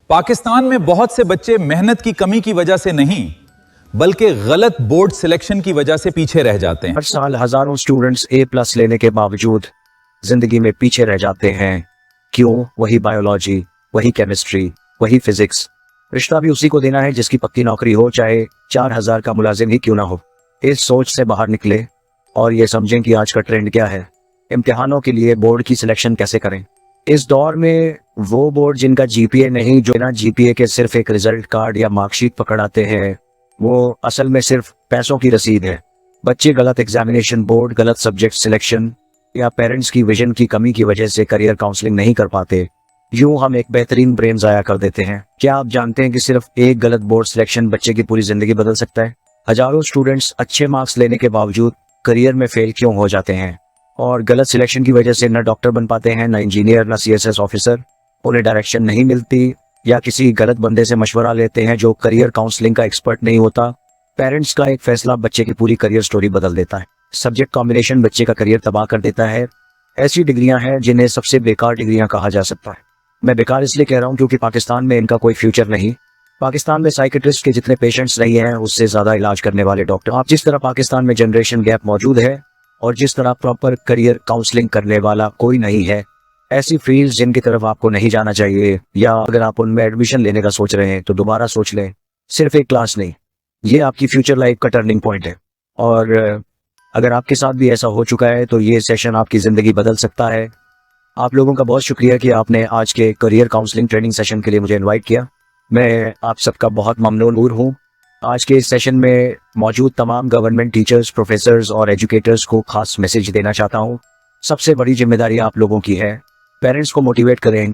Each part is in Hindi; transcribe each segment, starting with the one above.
पाकिस्तान में बहुत से बच्चे मेहनत की कमी की वजह से नहीं बल्कि गलत बोर्ड सिलेक्शन की वजह से पीछे रह जाते हैं। हर साल हजारों स्टूडेंट्स A+ लेने के बावजूद जिंदगी में पीछे रह जाते हैं। क्यों? वही बायोलॉजी, वही केमिस्ट्री, वही फिजिक्स। रिश्ता भी उसी को देना है जिसकी पक्की नौकरी हो, चाहे 4000 का मुलाजिम ही क्यों ना हो। इस सोच से बाहर निकले और ये समझें कि आज का ट्रेंड क्या है। इम्तिहानों के लिए बोर्ड की सिलेक्शन कैसे करें। इस दौर में वो बोर्ड जिनका GPA नहीं, जो बिना GPA के सिर्फ एक रिजल्ट कार्ड या मार्कशीट पकड़ाते हैं, वो असल में सिर्फ पैसों की रसीद है। बच्चे गलत एग्जामिनेशन बोर्ड, गलत सब्जेक्ट सिलेक्शन या पेरेंट्स की विजन की कमी की वजह से करियर काउंसलिंग नहीं कर पाते। यूं हम एक बेहतरीन ब्रेन जाया कर देते हैं। क्या आप जानते हैं कि सिर्फ एक गलत बोर्ड सिलेक्शन बच्चे की पूरी जिंदगी बदल सकता है? हजारों स्टूडेंट्स अच्छे मार्क्स लेने के बावजूद करियर में फेल क्यों हो जाते हैं? और गलत सिलेक्शन की वजह से न डॉक्टर बन पाते हैं, न इंजीनियर, न CSS ऑफिसर। उन्हें डायरेक्शन नहीं मिलती या किसी गलत बंदे से मशवरा लेते हैं जो करियर काउंसलिंग का एक्सपर्ट नहीं होता। पेरेंट्स का एक फैसला बच्चे की पूरी करियर स्टोरी बदल देता है। सब्जेक्ट कॉम्बिनेशन बच्चे का करियर तबाह कर देता है। ऐसी डिग्रियां हैं जिन्हें सबसे बेकार डिग्रियां कहा जा सकता है। मैं बेकार इसलिए कह रहा हूं क्योंकि पाकिस्तान में इनका कोई फ्यूचर नहीं। पाकिस्तान में साइकेट्रिस्ट के जितने पेशेंट्स नहीं हैं उससे ज्यादा इलाज करने वाले डॉक्टर। आप जिस तरह पाकिस्तान में जनरेशन गैप मौजूद है और जिस तरह प्रॉपर करियर काउंसलिंग करने वाला कोई नहीं है, ऐसी फील्ड जिनकी तरफ आपको नहीं जाना चाहिए, या अगर आप उनमें एडमिशन लेने का सोच रहे हैं तो दोबारा सोच लें। सिर्फ एक क्लास नहीं, ये आपकी फ्यूचर लाइफ का टर्निंग पॉइंट है। और अगर आपके साथ भी ऐसा हो चुका है तो ये सेशन आपकी जिंदगी बदल सकता है। आप लोगों का बहुत शुक्रिया कि आपने आज के करियर काउंसलिंग ट्रेनिंग सेशन के लिए मुझे इनवाइट किया। मैं आप सबका बहुत ममनून हूँ। आज के इस सेशन में मौजूद तमाम गवर्नमेंट टीचर्स, प्रोफेसर्स और एजुकेटर्स को खास मैसेज देना चाहता हूँ। सबसे बड़ी जिम्मेदारी आप लोगों की है। पेरेंट्स को मोटिवेट करें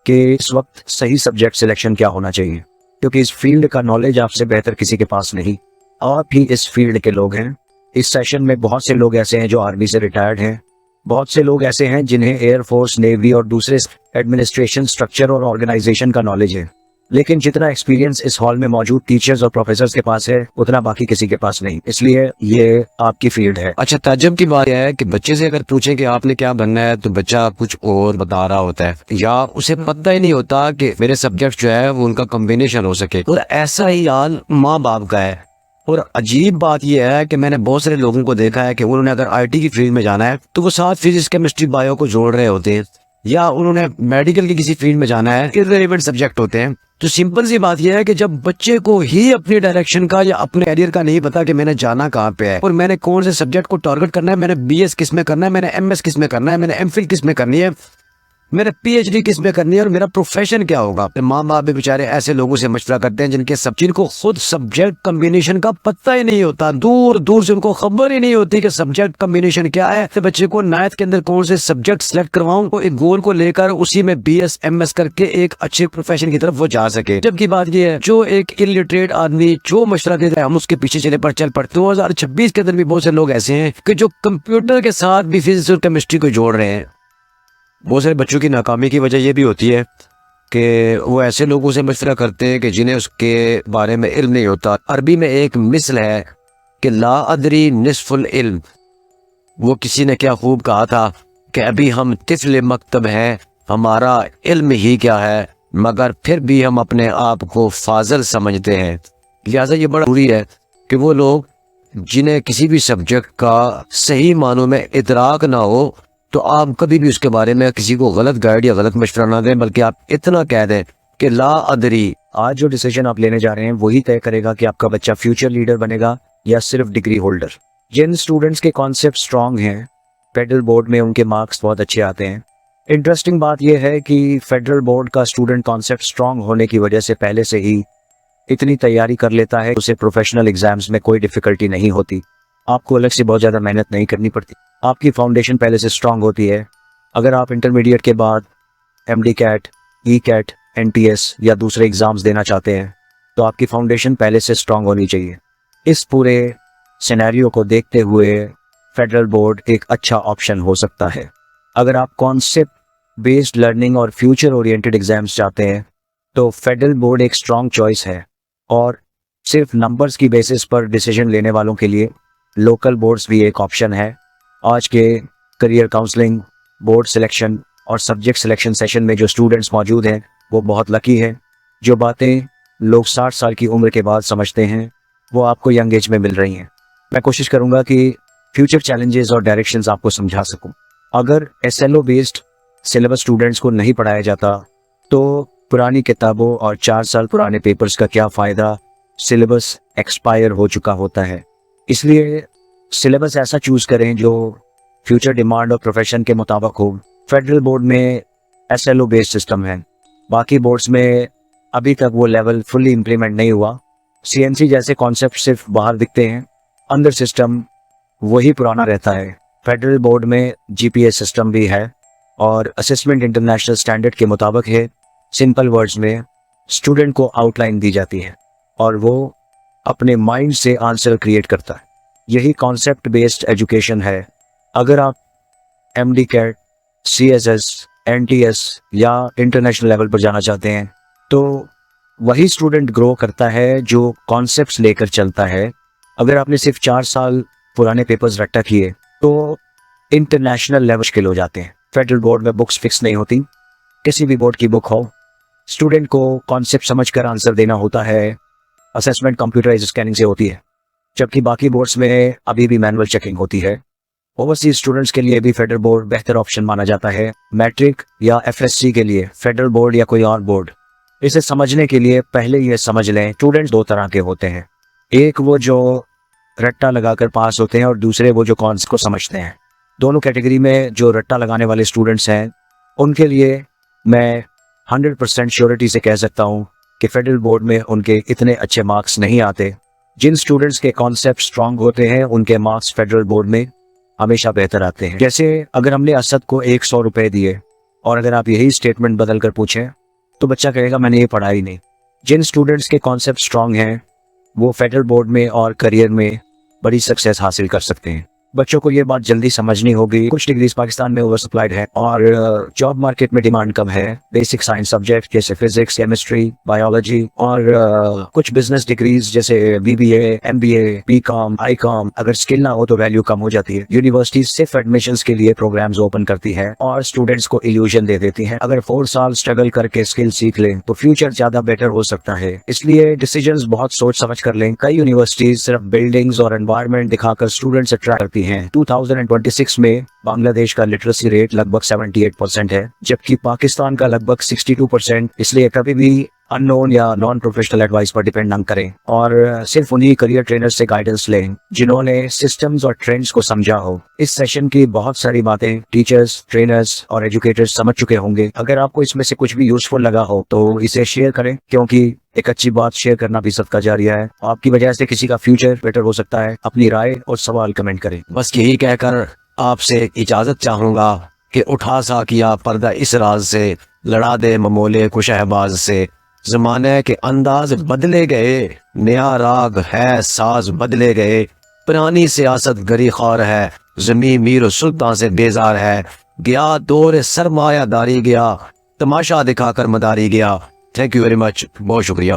कि इस वक्त सही सब्जेक्ट सिलेक्शन क्या होना चाहिए, क्योंकि इस फील्ड का नॉलेज आपसे बेहतर किसी के पास नहीं। आप भी इस फील्ड के लोग हैं। इस सेशन में बहुत से लोग ऐसे हैं जो आर्मी से रिटायर्ड हैं। बहुत से लोग ऐसे हैं जिन्हें एयरफोर्स, नेवी और दूसरे एडमिनिस्ट्रेशन स्ट्रक्चर और ऑर्गेनाइजेशन का नॉलेज है। लेकिन जितना एक्सपीरियंस इस हॉल में मौजूद टीचर्स और प्रोफेसर्स के पास है उतना बाकी किसी के पास नहीं। इसलिए ये आपकी फील्ड है। अच्छा, ताज्जुब की बात यह है कि बच्चे से अगर पूछें कि आपने क्या बनना है तो बच्चा कुछ और बता रहा होता है, या उसे पता ही नहीं होता कि मेरे सब्जेक्ट जो है वो उनका कॉम्बिनेशन हो सके। और ऐसा ही हाल माँ बाप का है। और अजीब बात यह है कि मैंने बहुत सारे लोगों को देखा है कि उन्होंने अगर IT की फील्ड में जाना है तो वो साथ फिजिक्स, केमिस्ट्री, बायो को जोड़ रहे होते हैं, या उन्होंने मेडिकल की किसी फील्ड में जाना है, इररिलेवेंट सब्जेक्ट होते हैं। तो सिंपल सी बात यह है कि जब बच्चे को ही अपनी डायरेक्शन का या अपने करियर का नहीं पता कि मैंने जाना कहाँ पे है और मैंने कौन से सब्जेक्ट को टारगेट करना है, मैंने BS किस में करना है, मैंने MS किस में करना है, मैंने MPhil किस में करनी है, मैंने PhD किस में करनी है और मेरा प्रोफेशन क्या होगा। माँ बाप भी बेचारे ऐसे लोगों से मशवरा करते हैं जिनको खुद सब्जेक्ट कम्बिनेशन का पता ही नहीं होता। दूर दूर से उनको खबर ही नहीं होती कि सब्जेक्ट कम्बिनेशन क्या है। तो बच्चे को 9th के अंदर कौन से सब्जेक्ट सिलेक्ट करवाऊं, तो एक गोल को लेकर उसी में BS MS करके एक अच्छे प्रोफेशन की तरफ वो जा सके। जबकि बात ये है, जो एक इलिटरेट आदमी जो मशवरा देता है हम उसके पीछे चल पड़ते। 2026 के अंदर भी बहुत से लोग ऐसे हैं कि जो कंप्यूटर के साथ भी फिजिक्स और केमिस्ट्री को जोड़ रहे हैं। बहुत सारे बच्चों की नाकामी की वजह यह भी होती है कि वो ऐसे लोगों से मशवरा करते हैं कि जिन्हें उसके बारे में इल्म नहीं होता। अरबी में एक मिसल है कि ला अदरी निस्फुल इल्म। वो किसी ने क्या खूब कहा था कि अभी हम तिफल मकतब हैं, हमारा इल्म ही क्या है, मगर फिर भी हम अपने आप को फाजल समझते हैं। लिहाजा ये बड़ा जरूरी है कि वो लोग जिन्हें किसी भी सब्जेक्ट का सही मानों में इदराक ना हो तो आप कभी भी उसके बारे में किसी को गलत गाइड या गलत मशवरा ना दें, बल्कि आप इतना कह दें कि ला अदरी। आज जो डिसीजन आप लेने जा रहे हैं वही तय करेगा कि आपका बच्चा फ्यूचर लीडर बनेगा या सिर्फ डिग्री होल्डर। जिन स्टूडेंट्स के कॉन्सेप्ट स्ट्रांग हैं, फेडरल बोर्ड में उनके मार्क्स बहुत अच्छे आते हैं। इंटरेस्टिंग बात यह है कि फेडरल बोर्ड का स्टूडेंट कॉन्सेप्ट स्ट्रांग होने की वजह से पहले से ही इतनी तैयारी कर लेता है, उसे प्रोफेशनल एग्जाम्स में कोई डिफिकल्टी नहीं होती। आपको अलग से बहुत ज़्यादा मेहनत नहीं करनी पड़ती। आपकी फाउंडेशन पहले से स्ट्रांग होती है। अगर आप इंटरमीडिएट के बाद MD CAT, ECAT, NTS या दूसरे एग्ज़ाम्स देना चाहते हैं तो आपकी फाउंडेशन पहले से स्ट्रांग होनी चाहिए। इस पूरे सिनेरियो को देखते हुए फेडरल बोर्ड एक अच्छा ऑप्शन हो सकता है। अगर आप कॉन्सेप्ट बेस्ड लर्निंग और फ्यूचर ओरिएंटेड एग्जाम्स चाहते हैं तो फेडरल बोर्ड एक स्ट्रांग चॉइस है। और सिर्फ नंबर्स की बेसिस पर डिसीजन लेने वालों के लिए लोकल बोर्ड्स भी एक ऑप्शन है। आज के करियर काउंसलिंग, बोर्ड सिलेक्शन और सब्जेक्ट सिलेक्शन सेशन में जो स्टूडेंट्स मौजूद हैं वो बहुत लकी हैं। जो बातें लोग 60 साल की उम्र के बाद समझते हैं वो आपको यंग एज में मिल रही हैं। मैं कोशिश करूंगा कि फ्यूचर चैलेंजेस और डायरेक्शंस आपको समझा सकूं। अगर SLO बेस्ड सिलेबस स्टूडेंट्स को नहीं पढ़ाया जाता तो पुरानी किताबों और 4 साल पुराने पेपर्स का क्या फ़ायदा, सिलेबस एक्सपायर हो चुका होता है। इसलिए सिलेबस ऐसा चूज़ करें जो फ्यूचर डिमांड और प्रोफेशन के मुताबिक हो। फेडरल बोर्ड में SLO बेस्ड सिस्टम है, बाकी बोर्ड्स में अभी तक वो लेवल फुल्ली इम्प्लीमेंट नहीं हुआ। CNC जैसे कॉन्सेप्ट सिर्फ बाहर दिखते हैं, अंदर सिस्टम वही पुराना रहता है। फेडरल बोर्ड में GPS सिस्टम भी है और असेसमेंट इंटरनेशनल स्टैंडर्ड के मुताबिक है। सिंपल वर्ड्स में स्टूडेंट को आउटलाइन दी जाती है और वो अपने माइंड से आंसर क्रिएट करता है। यही कॉन्सेप्ट बेस्ड एजुकेशन है। अगर आप MD कैट, CSS, NTS या इंटरनेशनल लेवल पर जाना चाहते हैं तो वही स्टूडेंट ग्रो करता है जो कॉन्सेप्ट्स लेकर चलता है। अगर आपने सिर्फ 4 साल पुराने पेपर्स रट्टा किए तो इंटरनेशनल लेवल मुश्किल हो जाते हैं। फेडरल बोर्ड में बुक्स फिक्स नहीं होती, किसी भी बोर्ड की बुक हो, स्टूडेंट को कॉन्सेप्ट समझकर आंसर देना होता है। असेसमेंट कंप्यूटराइज स्कैनिंग से होती है, जबकि बाकी बोर्ड्स में अभी भी मैनुअल चेकिंग होती है। ओवरसीज स्टूडेंट्स के लिए भी फेडरल बोर्ड बेहतर ऑप्शन माना जाता है। मैट्रिक या FSC के लिए फेडरल बोर्ड या कोई और बोर्ड। इसे समझने के लिए पहले ये समझ लें, स्टूडेंट्स 2 तरह के होते हैं। एक वो जो रट्टा लगाकर पास होते हैं और दूसरे वो जो कॉन्सेप्ट को समझते हैं। दोनों कैटेगरी में जो रट्टा लगाने वाले स्टूडेंट्स हैं उनके लिए मैं 100% श्योरिटी से कह सकता हूँ कि फेडरल बोर्ड में उनके इतने अच्छे मार्क्स नहीं आते। जिन स्टूडेंट्स के कॉन्सेप्ट स्ट्रांग होते हैं उनके मार्क्स फेडरल बोर्ड में हमेशा बेहतर आते हैं। जैसे अगर हमने असद को 100 रुपए दिए और अगर आप यही स्टेटमेंट बदल कर पूछें तो बच्चा कहेगा मैंने ये पढ़ा ही नहीं। जिन स्टूडेंट्स के कॉन्सेप्ट स्ट्रांग हैं वो फेडरल बोर्ड में और करियर में बड़ी सक्सेस हासिल कर सकते हैं। बच्चों को ये बात जल्दी समझनी होगी, कुछ डिग्रीज पाकिस्तान में ओवर सप्लाइड है और जॉब मार्केट में डिमांड कम है। बेसिक साइंस सब्जेक्ट जैसे फिजिक्स, केमिस्ट्री, बायोलॉजी और कुछ बिजनेस डिग्रीज जैसे BBA, MBA, BCom, ICom अगर स्किल ना हो तो वैल्यू कम हो जाती है। यूनिवर्सिटी सिर्फ एडमिशंस के लिए प्रोग्राम्स ओपन करती है और स्टूडेंट्स को इल्यूजन दे देती है। अगर 4 साल स्ट्रगल करके स्किल सीख लें तो फ्यूचर ज्यादा बेटर हो सकता है। इसलिए डिसीजंस बहुत सोच समझ कर लें। कई यूनिवर्सिटीज सिर्फ बिल्डिंग्स और एनवायरनमेंट दिखाकर स्टूडेंट्स अट्रैक्ट करती हैं। 2026 में बांग्लादेश का लिटरेसी रेट लगभग 78% है, जबकि पाकिस्तान का लगभग 62%। इसलिए कभी भी अननोन या नॉन प्रोफेशनल एडवाइस पर डिपेंड न करें और सिर्फ उन्हीं करियर ट्रेनर से गाइडेंस लें जिन्होंने सिस्टम्स और ट्रेंड्स को समझा हो। इस सेशन की बहुत सारी बातें टीचर्स, ट्रेनर्स और एजुकेटर्स समझ चुके होंगे। अगर आपको इसमें से कुछ भी यूजफुल लगा हो तो इसे शेयर करें, क्योंकि एक अच्छी बात शेयर करना भी सदका जारिया है। आपकी वजह से किसी का फ्यूचर बेटर हो सकता है। अपनी राय और सवाल कमेंट करें। बस यही कहकर आपसे इजाजत चाहूंगा कि उठा सा किया पर्दा इस राज से, लड़ा दे ममोले को शहबाज से। जमाने के अंदाज बदले गए, नया राग है साज बदले गए। पुरानी सियासत गरी ख्वार है, जमी मीर सुल्तान से बेजार है। गया दौर सरमायादारी गया, तमाशा दिखाकर मदारी गया। थैंक यू वेरी मच, बहुत शुक्रिया।